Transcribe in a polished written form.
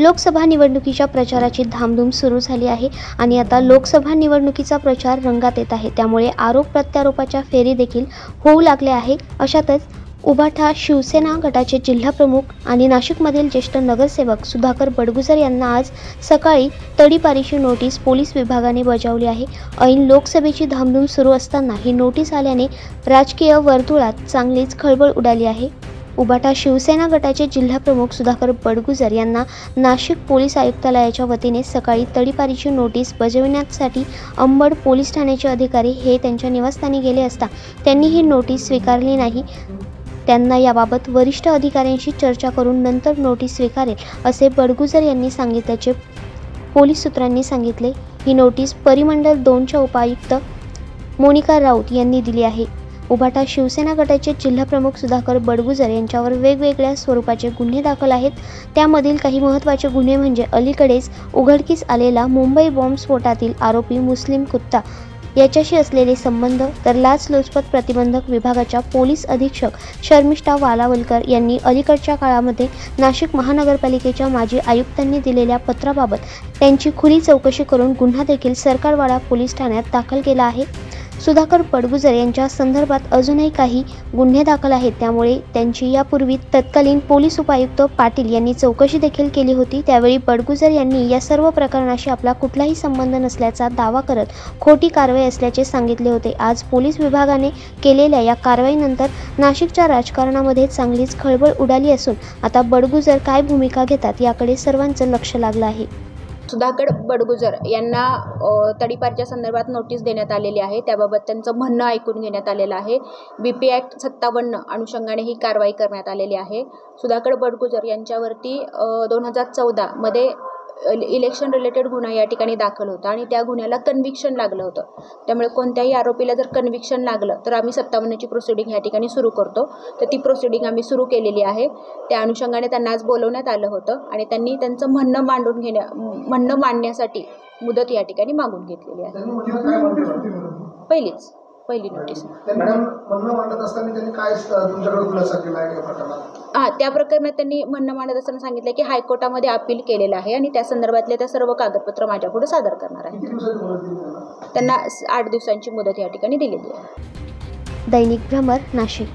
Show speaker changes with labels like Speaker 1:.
Speaker 1: लोकसभा निवडणुकीच्या प्रचाराची धामधूम सुरू झाली आहे आणि आता लोकसभा निवडणुकीचा प्रचार रंगात येत आहे। त्यामुळे आरोप प्रत्यारोपाच्या फेरी देखील होऊ लागल्या आहे। अशातच उभाटा शिवसेना गटाचे जिल्हाप्रमुख आणि नाशिकमधील ज्येष्ठ नगरसेवक सुधाकर बडगुजर यांना आज सकाळी तडीपारीची नोटीस पोलीस विभागाने बजावली आहे। ऐन लोकसभेची धामधूम सुरू असताना ही नोटीस आल्याने राजकीय वर्तुळात चांगलीच खळबळ उडाली आहे। उभाटा शिवसेना गटाचे जिल्हाप्रमुख सुधाकर बडगुजर यांना नाशिक पोलीस आयुक्तालयाच्या वतीने सकाळी तडीपारीची नोटीस बजावण्यासाठी अंबड पोलीस ठाण्याचे अधिकारी हे त्यांच्या निवासस्थानी गेले असता त्यांनी ही नोटीस स्वीकारली नाही। त्यांना याबाबत वरिष्ठ अधिकाऱ्यांशी चर्चा करून नंतर नोटीस स्वीकारेल असे बडगुजर यांनी सांगितल्याचे पोलीस सूत्रांनी सांगितले। ही नोटीस परिमंडल 2च्या उपायुक्त मोनिका राऊत यांनी दिली आहे। उभाटा शिवसेना गटाचे जिल्हाप्रमुख सुधाकर बडगुजर यांच्यावर वेगवेगळ्या स्वरूपाचे गुन्हे दाखल आहेत। त्यामधील काही महत्त्वाचे गुन्हे म्हणजे अलीकडेच उघडकीस आलेला मुंबई बॉम्बस्फोटातील आरोपी मुस्लिम कुत्ता याच्याशी असलेले संबंध, तर लाचलुचपत प्रतिबंधक विभागाच्या पोलीस अधीक्षक शर्मिष्ठा वालावलकर यांनी अलीकडच्या काळामध्ये नाशिक महानगरपालिकेच्या माजी आयुक्तांनी दिलेल्या पत्राबाबत त्यांची खुली चौकशी करून गुन्हा देखील सरकारवाडा पोलीस ठाण्यात दाखल केला आहे। सुधाकर बडगुजर यांच्या संदर्भात अजूनही काही गुन्हे दाखल आहेत। त्यामुळे त्यांची यापूर्वी तत्कालीन पोलीस उपायुक्त पाटील यांनी चौकशी देखील केली होती। त्यावेळी बडगुजर यांनी या सर्व प्रकरणाशी आपला कुठलाही संबंध नसल्याचा दावा करत खोटी कारवाई असल्याचे सांगितले होते। आज पोलीस विभागाने केलेल्या या कारवाईनंतर नाशिकच्या राजकारणामध्ये चांगलीच खळबळ उडाली असून आता बडगुजर काय भूमिका घेतात याकडे सर्वांचं लक्ष लागलं आहे।
Speaker 2: सुधाकर बडगुजर यांना तडीपारच्या संदर्भात नोटीस देण्यात आलेली आहे। त्याबाबत त्यांचं म्हणणं ऐकून घेण्यात आलेलं आहे। BP ॲक्ट 57 अनुषंगाने ही कारवाई करण्यात आलेली आहे। सुधाकर बडगुजर यांच्यावरती 2014 मध्ये इलेक्शन रिलेटेड गुन्हा या ठिकाणी दाखल होता आणि त्या गुन्ह्याला कन्व्हिक्शन लागलं होतं। त्यामुळे कोणत्याही आरोपीला जर कन्व्हिक्शन लागलं तर आम्ही 57ची प्रोसिडिंग या ठिकाणी सुरू करतो। तर ती प्रोसिडिंग आम्ही सुरू केलेली आहे। त्या अनुषंगाने त्यांना आज बोलवण्यात आलं होतं आणि त्यांनी त्यांचं म्हणणं मांडण्यासाठी मुदत या ठिकाणी मागून घेतलेली आहे। पहिली नोटीस। त्या प्रकरणात त्यांनी म्हणणं मांडत असताना सांगितलं की हायकोर्टामध्ये अपील केलेलं आहे आणि त्या संदर्भातले त्या सर्व कागदपत्र माझ्यापुढे सादर करणार आहे। त्यांना 8 दिवसांची मुदत या ठिकाणी दिलेली आहे।
Speaker 1: दैनिक भ्रमर, नाशिक।